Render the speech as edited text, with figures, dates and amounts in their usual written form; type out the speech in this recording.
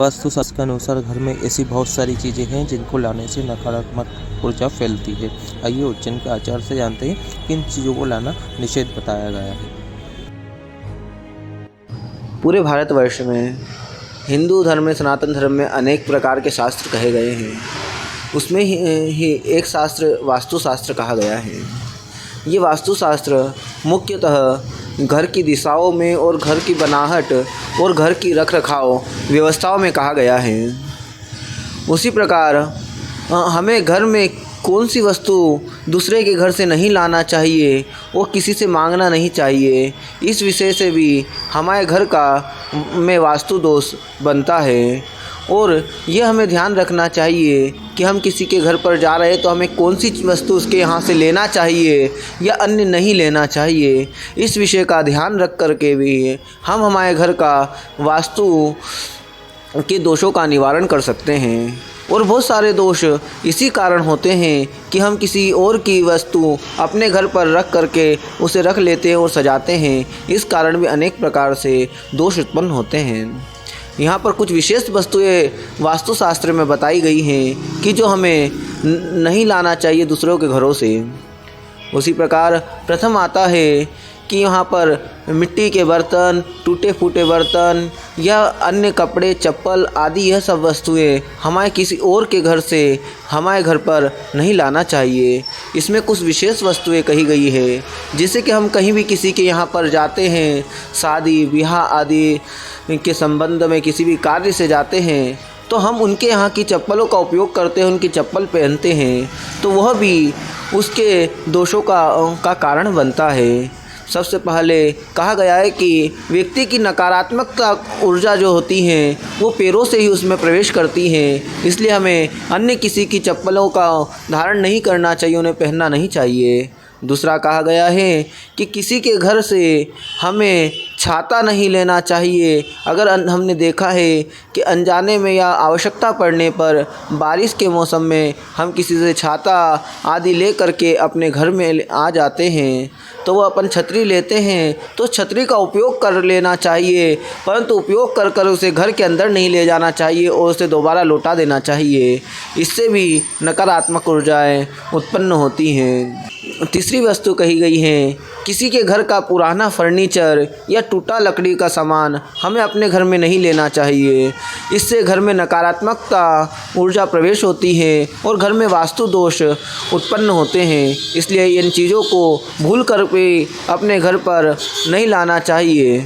वास्तुशास्त्र के अनुसार घर में ऐसी बहुत सारी चीज़ें हैं जिनको लाने से नकारात्मक ऊर्जा फैलती है। आइए उज्जैन के आचार से जानते हैं किन चीज़ों को लाना निषेध बताया गया है। पूरे भारतवर्ष में हिंदू धर्म में, सनातन धर्म में अनेक प्रकार के शास्त्र कहे गए हैं। उसमें ही एक शास्त्र वास्तुशास्त्र कहा गया है। ये वास्तुशास्त्र मुख्यतः घर की दिशाओं में और घर की बनाहट और घर की रखरखाव व्यवस्थाओं में कहा गया है। उसी प्रकार हमें घर में कौन सी वस्तु दूसरे के घर से नहीं लाना चाहिए और किसी से मांगना नहीं चाहिए, इस विषय से भी हमारे घर का में वास्तु दोष बनता है। और यह हमें ध्यान रखना चाहिए कि हम किसी के घर पर जा रहे हैं तो हमें कौन सी वस्तु उसके यहाँ से लेना चाहिए या अन्य नहीं लेना चाहिए, इस विषय का ध्यान रख कर के भी हम हमारे घर का वास्तु के दोषों का निवारण कर सकते हैं। और बहुत सारे दोष इसी कारण होते हैं कि हम किसी और की वस्तु अपने घर पर रख करके उसे रख लेते हैं और सजाते हैं। इस कारण भी अनेक प्रकार से दोष उत्पन्न होते हैं। यहाँ पर कुछ विशेष वस्तुएं वास्तुशास्त्र में बताई गई हैं कि जो हमें नहीं लाना चाहिए दूसरों के घरों से। उसी प्रकार प्रथम आता है कि यहाँ पर मिट्टी के बर्तन, टूटे फूटे बर्तन या अन्य कपड़े, चप्पल आदि यह सब वस्तुएं हमारे किसी और के घर से हमारे घर पर नहीं लाना चाहिए। इसमें कुछ विशेष वस्तुएं कही गई है, जिससे कि हम कहीं भी किसी के यहाँ पर जाते हैं, शादी ब्याह आदि के संबंध में किसी भी कार्य से जाते हैं, तो हम उनके यहाँ की चप्पलों का उपयोग करते हैं, उनकी चप्पल पहनते हैं, तो वह भी उसके दोषों का कारण बनता है। सबसे पहले कहा गया है कि व्यक्ति की नकारात्मकता ऊर्जा जो होती हैं वो पैरों से ही उसमें प्रवेश करती हैं, इसलिए हमें अन्य किसी की चप्पलों का धारण नहीं करना चाहिए, उन्हें पहनना नहीं चाहिए। दूसरा कहा गया है कि किसी के घर से हमें छाता नहीं लेना चाहिए। अगर हमने देखा है कि अनजाने में या आवश्यकता पड़ने पर बारिश के मौसम में हम किसी से छाता आदि ले करके अपने घर में आ जाते हैं, तो वह अपन छतरी लेते हैं तो छतरी का उपयोग कर लेना चाहिए, परंतु उपयोग कर कर उसे घर के अंदर नहीं ले जाना चाहिए और उसे दोबारा लौटा देना चाहिए। इससे भी नकारात्मक ऊर्जाएं उत्पन्न होती हैं। तीसरी वस्तु कही गई है, किसी के घर का पुराना फर्नीचर या टूटा लकड़ी का सामान हमें अपने घर में नहीं लेना चाहिए। इससे घर में नकारात्मकता ऊर्जा प्रवेश होती है और घर में वास्तु दोष उत्पन्न होते हैं। इसलिए इन चीज़ों को भूल कर भी अपने घर पर नहीं लाना चाहिए।